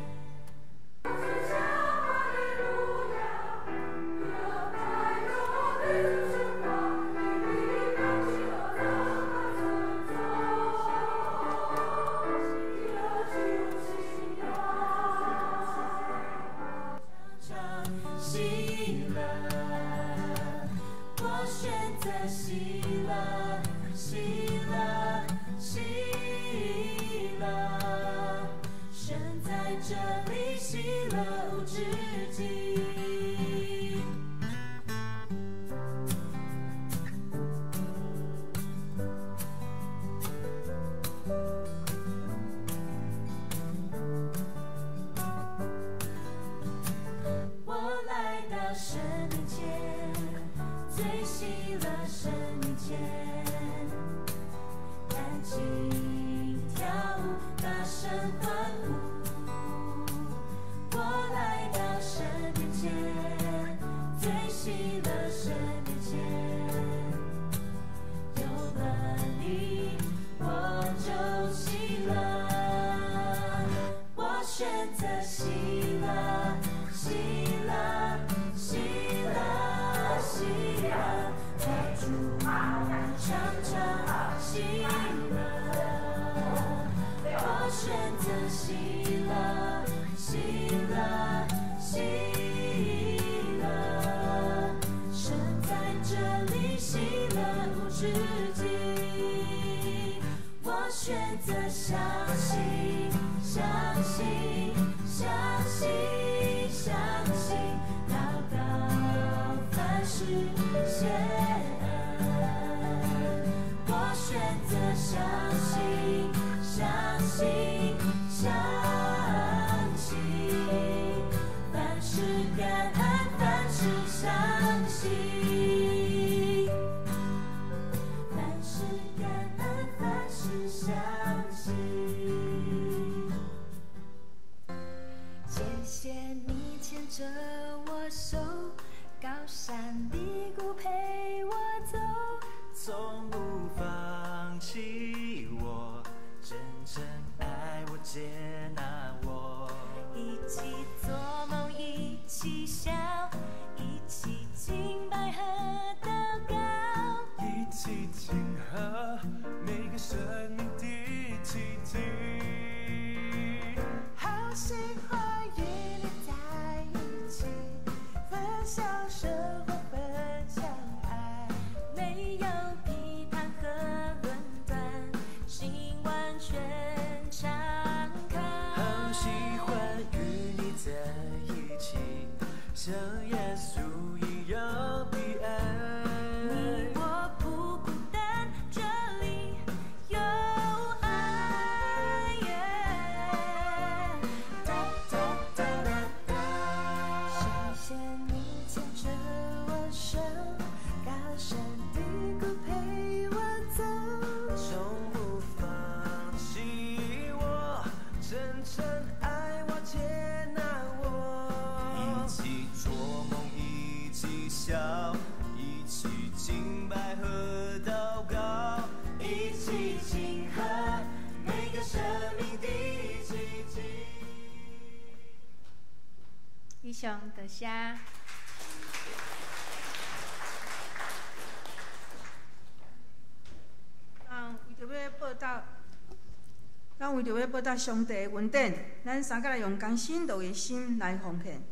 知己。我选择相信，相信，相信，相信，祷告凡事谢恩。我选择相信，相信，相信，凡事感恩，凡事相信，凡事感恩，凡事相信。谢谢你牵着我手，高山低谷陪我走，从不放弃我，真正爱我，接纳我，一起做梦，一起笑，一起敬拜和祷告，一起庆贺每个生命的奇迹。好喜欢与你在一起，分享生活，分享爱，没有批判和论断，心完全敞开。好喜欢与你在一起，像耶稣一样的爱。你我不孤单，这里有爱。哒哒哒哒哒，谢谢你牵着我手，高山低谷陪我走，从不放弃我，真正爱我，接纳我，一起做梦，一起笑，一起敬拜和祷告，一起庆贺每个生命的奇迹。以上就写。为着要报答上帝的恩典，咱三个来用甘心乐意的心来奉献。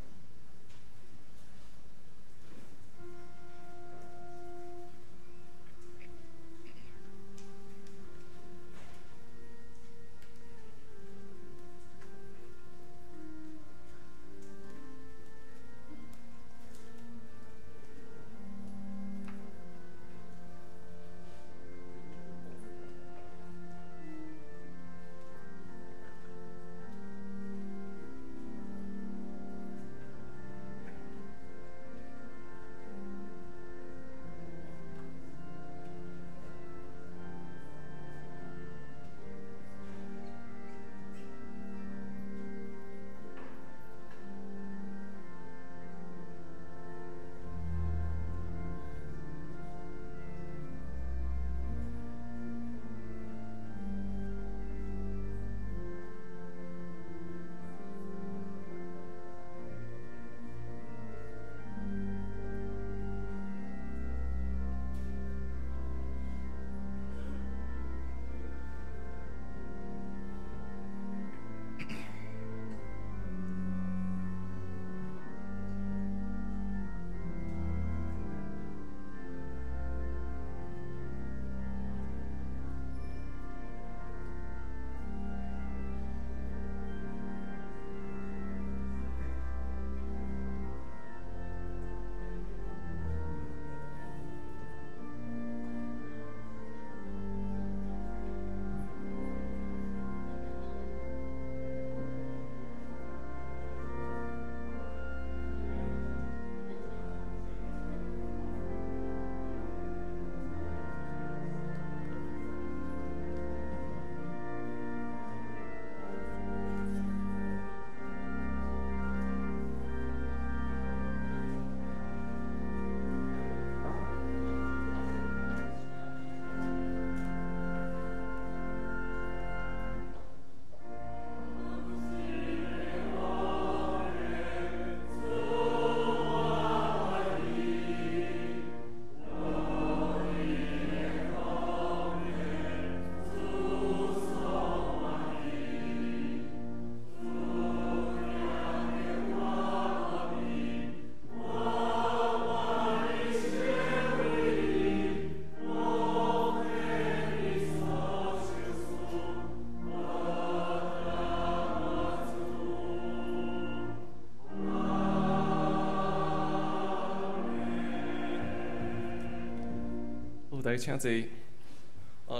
大家请坐。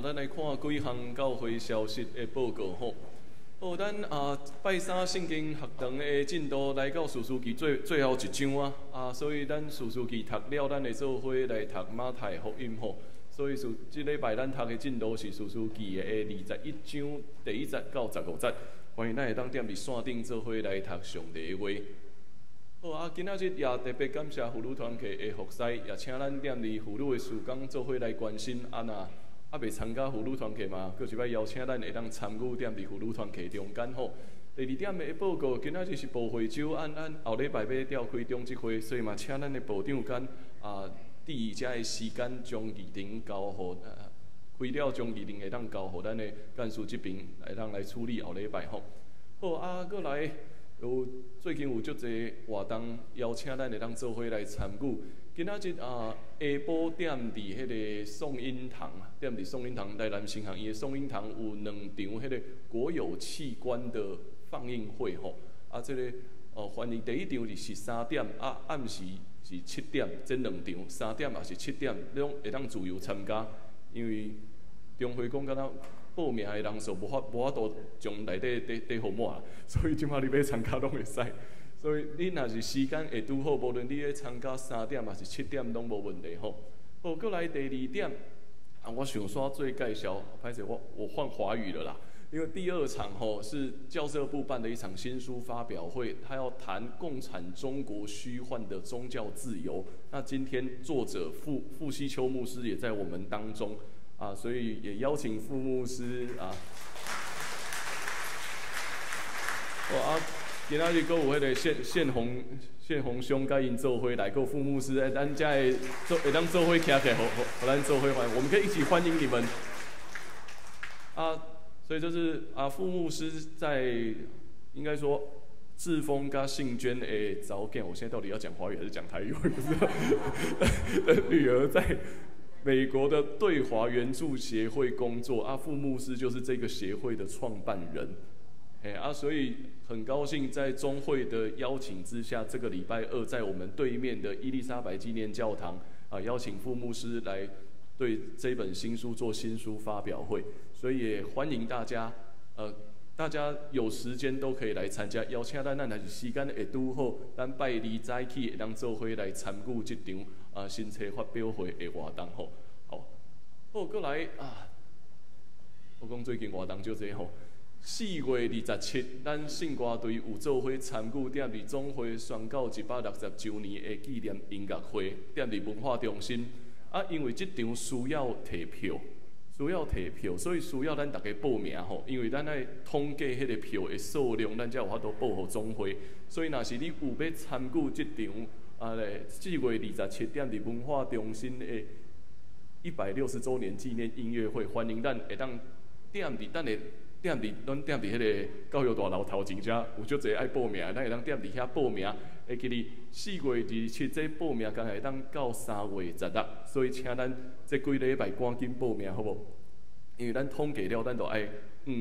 咱来看几项教会消息的报告吼。好，咱拜三圣经学堂的进度来到徐书记最后一章啊。所以咱徐书记读了，咱会做伙来读马太福音吼。所以即礼拜咱读的进度是徐书记的21章第1节到15节。欢迎咱会当踮伫线顶做伙来读上帝的话。好啊，今仔日也特别感谢妇女团契的服侍，也请咱踮伫妇女的事工做伙来关心未参加妇女团契嘛，搁一摆邀请咱会当参与踮伫妇女团契中间吼。第2点的报告，今仔日是部会酒，咱后礼拜要召开中职会，所以嘛请咱的部长间第2节的时间将议程交互开了，将议程会当交互咱的干事这边会当来处理后礼拜吼。好啊，搁来。最近有足侪活动邀请咱会当做伙来参与。今仔日下晡踮伫迄个颂音堂，踮伫颂音堂台南新行伊的颂音堂有2场迄个国有器官的放映会吼。这个欢迎第1场是13点，暗时是7点，这2场3点也是7点，拢会当自由参加，因为中会讲敢若报名的人数无法度从内底好满，所以即马你要参加拢会使。所以你若是时间会拄好，无论你咧参加3点还是7点，拢无问题吼。好，过来第2点，我想说做介绍，歹势我换华语了啦，因为第2场吼是教社部办的一场新书发表会，他要谈共产中国虚幻的宗教自由。那今天作者傅希秋牧师也在我们当中。所以也邀请傅牧师今仔日阁有迄个宪宏兄甲因做伙来，阁傅牧师，咱才会当做伙徛起来，互咱做伙欢迎，我们可以一起欢迎你们。所以就是傅牧师在应该说志峰跟信娟的早见，我现在到底要讲华语还是讲台语？我不知道。女儿在美国的对华援助协会工作，傅牧师就是这个协会的创办人，所以很高兴在中会的邀请之下，这个礼拜2在我们对面的伊丽莎白纪念教堂邀请傅牧师来对这本新书做新书发表会，所以也欢迎大家，大家有时间都可以来参加，邀请咱若是时间会拄好，咱拜2早起会当做伙来参与这场新册发表会的活动吼。好，过来我讲最近活动就这吼。4月27，咱圣歌队有做伙参与踮伫总会宣告160周年的纪念音乐会，踮伫文化中心。因为这场需要提票，所以需要咱大家报名吼。因为咱爱统计迄个票的数量，咱才有法度报互总会。所以若是你有要参与这场4月27踮伫文化中心的160周年纪念音乐会，欢迎咱会当踮伫咱踮伫迄个教育大楼头前遮有足侪爱报名，咱会当踮伫遐报名。会记哩4月27这报名，刚会当到3月16，所以请咱这几礼拜赶紧报名好无？因为咱统计了，咱就爱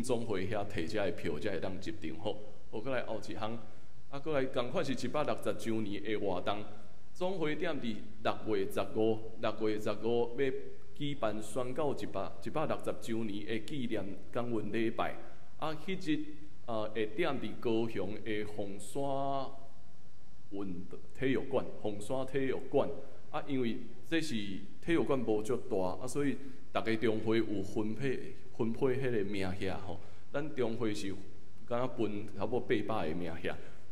总会遐摕遮的票，才会当入场好。好，过来后一项，过来同款是160周年的活动。总会踮伫6月15要举办宣告160周年的纪念感恩礼拜。迄日会踮伫高雄的凤山体育馆，因为这是体育馆无足大，所以大家中会有分配迄个名额吼。咱中会是敢若分差不多800个名额，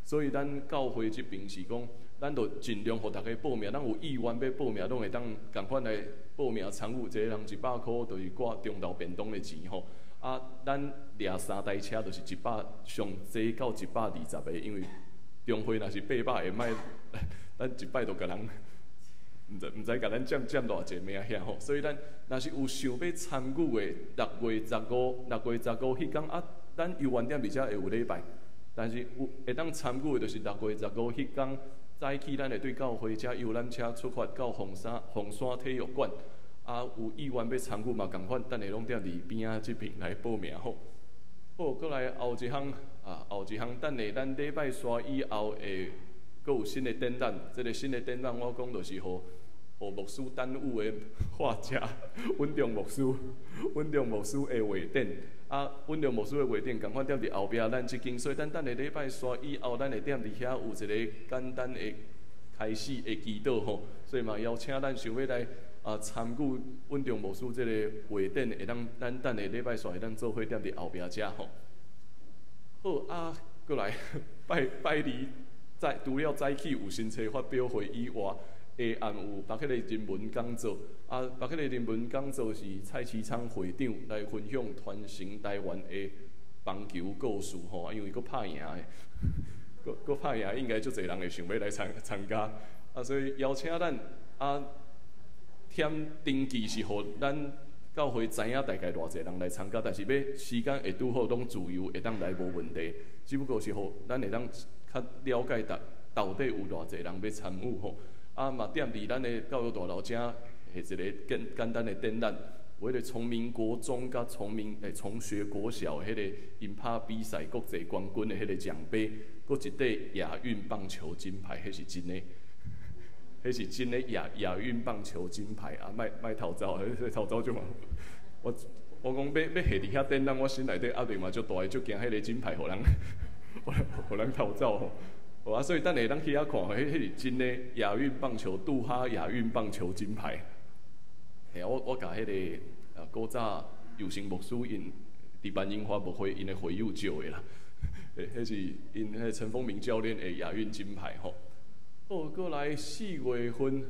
所以咱教会这边是讲。咱就尽量互大家报名，咱有意愿要报名，拢会当共款来报名参与。一个人100块，就是挂中昼便当的钱吼。咱掠3台车，就是上济到120个，因为中会若是800个，莫咱一摆就甲人毋知甲咱占偌济名额吼。所以咱若是有想要参与的，6月15迄天咱游玩点而且会有礼拜，但是会当参与的，就是6月15迄天。早起，咱会对教会车游览车出发到凤山体育馆，有意愿要参与嘛，共款，等下拢踮伫边仔这边来报名好。好，过来后一项，等下咱礼拜3以后会，阁有新的展览。这个新的展览，我讲就是互互牧师耽误的画家稳重牧师的画展。稳重牧师的画展，共款踮伫后壁咱即间，所以等下礼拜三以后，咱会踮伫遐有一个简单的开始的祈祷吼。所以嘛，邀请咱想要来参与稳重牧师即个画展，会当咱等下礼拜三会当做伙踮伫后壁遮吼。好过来拜二除了早起有新册发表会以外，下暗有北克的人文讲座。北克的人文讲座是蔡其昌会长来分享传承台湾的棒球故事吼，因为佫拍赢的，佫拍赢，应该足侪人会想要来参加。所以邀请咱添登记是互咱教会知影大概偌侪人来参加，但是要时间会拄好，拢自由会当来无问题。只不过是互咱会当较了解到底有偌侪人要参与吼。嘛踮伫咱的教育大楼遮，下一个简单的展览，有迄个崇明国中甲崇学国小的迄个因拍比赛国际冠军的迄个奖杯，搁一块亚运棒球金牌，迄是真的。迄是真的亚运棒球金牌莫偷走，偷走就嘛。我讲要下伫遐展览，我心内底压力嘛足大的，足惊迄个金牌互人偷走吼。所以等下咱去遐看，迄是真的亚运棒球杜哈亚运棒球金牌。我甲迄个古早有生牧师因伫万英华牧会因的会友借的啦，迄是因迄陈丰明教练的亚运金牌吼。好，过来4月份，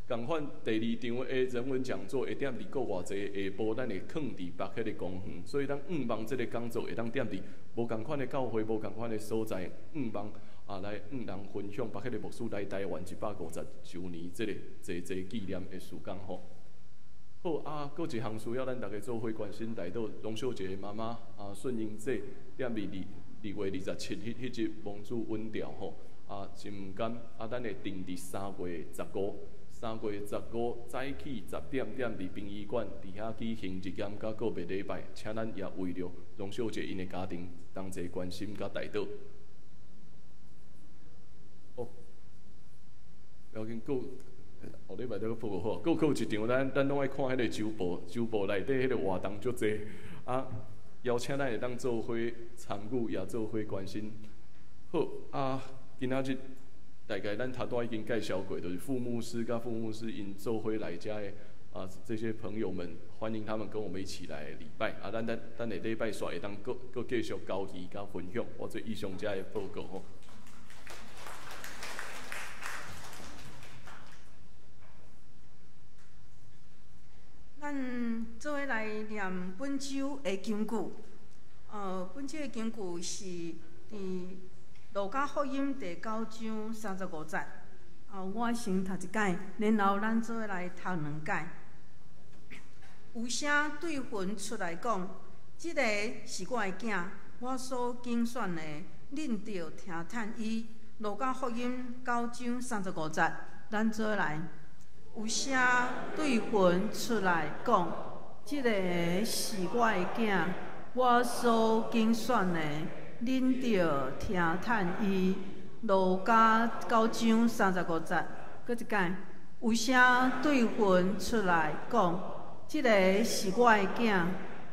共款第2场的人文讲座会踮伫国偌济下晡，咱会放伫北迄个公园，所以咱5望即个讲座会当踮伫无共款的教会、无共款的所在，5望来人分享北迄个牧师来台湾150周年即个济纪念的时间吼。好搁一项需要咱大家做伙关心，来到龙秀杰妈妈顺英姐踮伫2月27日迄集蒙主稳调吼。真毋甘，咱会定伫3月15早起10点踮伫殡仪馆伫遐举行日检甲告别礼拜，请咱也为着龙秀杰因的家庭同齐关心甲代祷。要紧后礼拜再报告好。搁有一场，咱拢爱看迄个周报内底迄个活动足济邀请咱会当做伙参与，也做伙关心。好今仔日大概咱头拄已经介绍过，就是副牧师甲副牧师因做伙来遮的这些朋友们，欢迎他们跟我们一起来礼拜咱下礼拜煞会当搁继续交期甲分享，我做以上遮的报告吼。咱做伙来念本周的经句，本周的经句是伫路加福音第9章35节。我先读一解，然后咱做伙来读2解。有声对魂出来讲，即个是我的囝，我所拣选的，恁着听叹伊。路加福音9章35节，咱做伙来。有声对魂出来讲，即个是我的囝，我所拣选的，恁着听叹伊。路加9章35节，搁一解。有声对魂出来讲，即个是我的囝，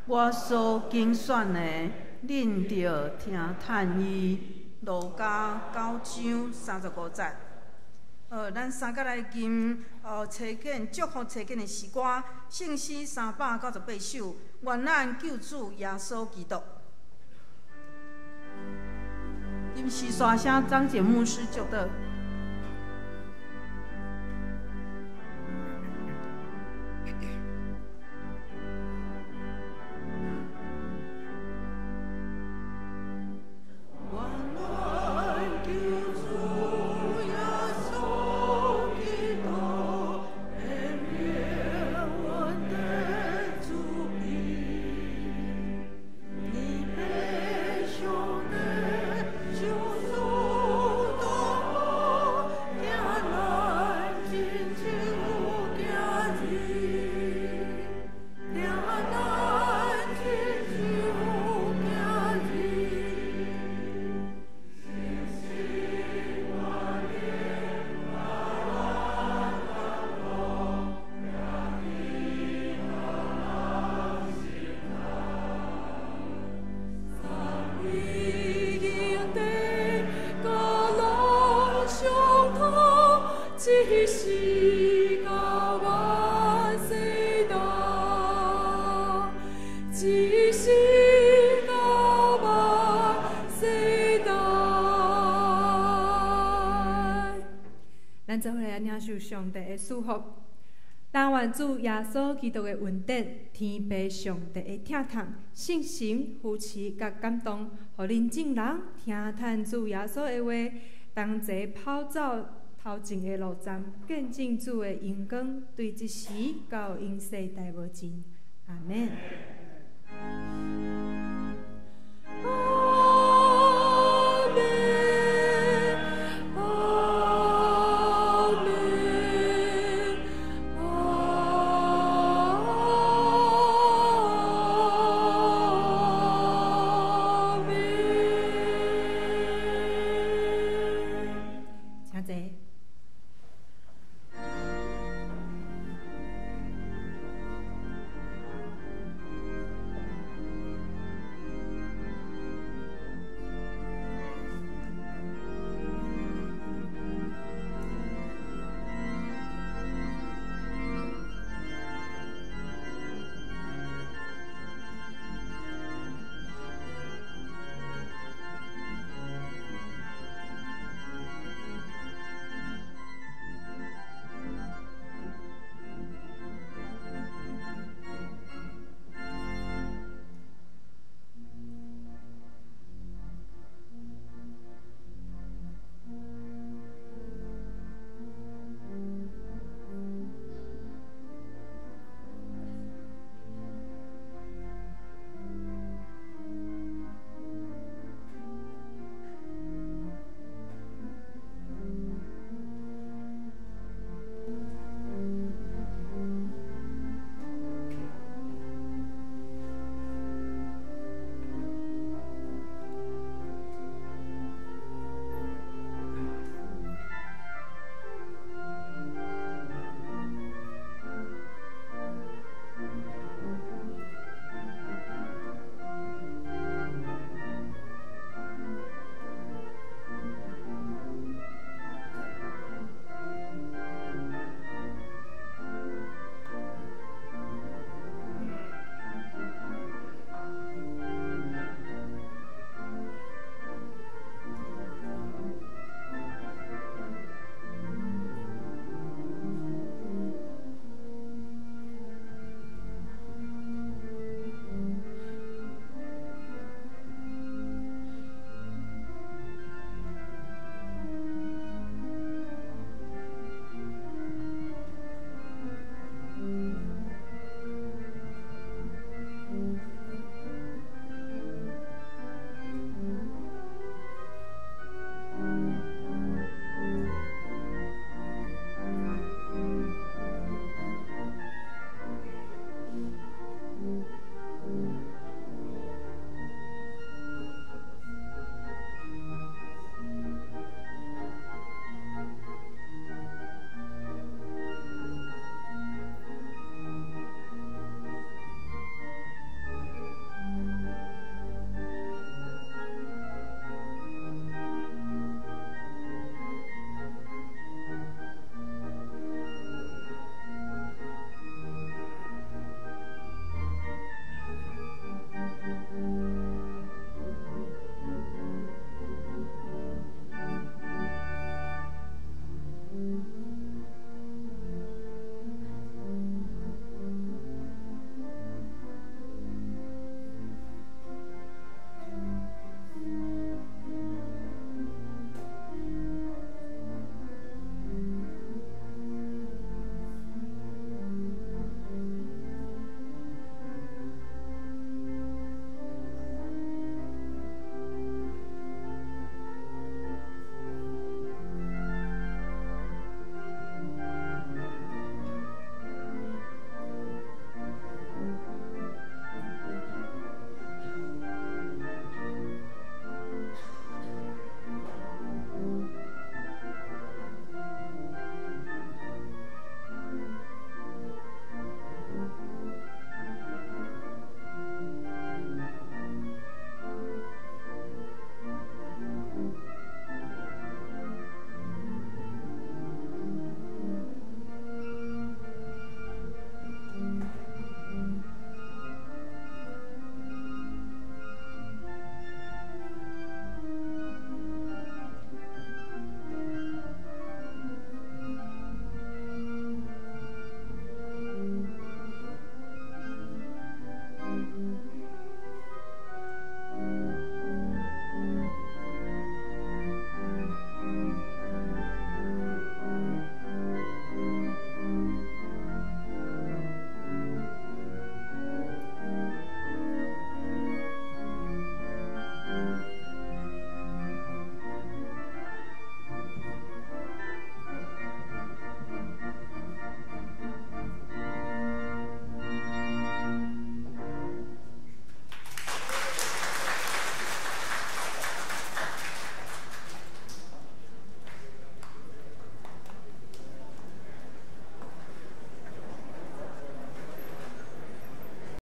我所拣选的，恁着听叹伊。路加9章35节。咱三甲来吟册卷祝福册卷的诗歌，圣诗398首，愿咱救主耶稣基督。吟诗刷声，张简牧师就的。兄弟，就走到。咱做伙来领受上帝的祝福。但愿主耶稣基督的恩典、天父上帝的疼痛、信心、扶持甲感动，互恁众人听叹主耶稣的话，同齐跑走头前的路站，见证主的荣光，对一时到永世代无尽。阿免。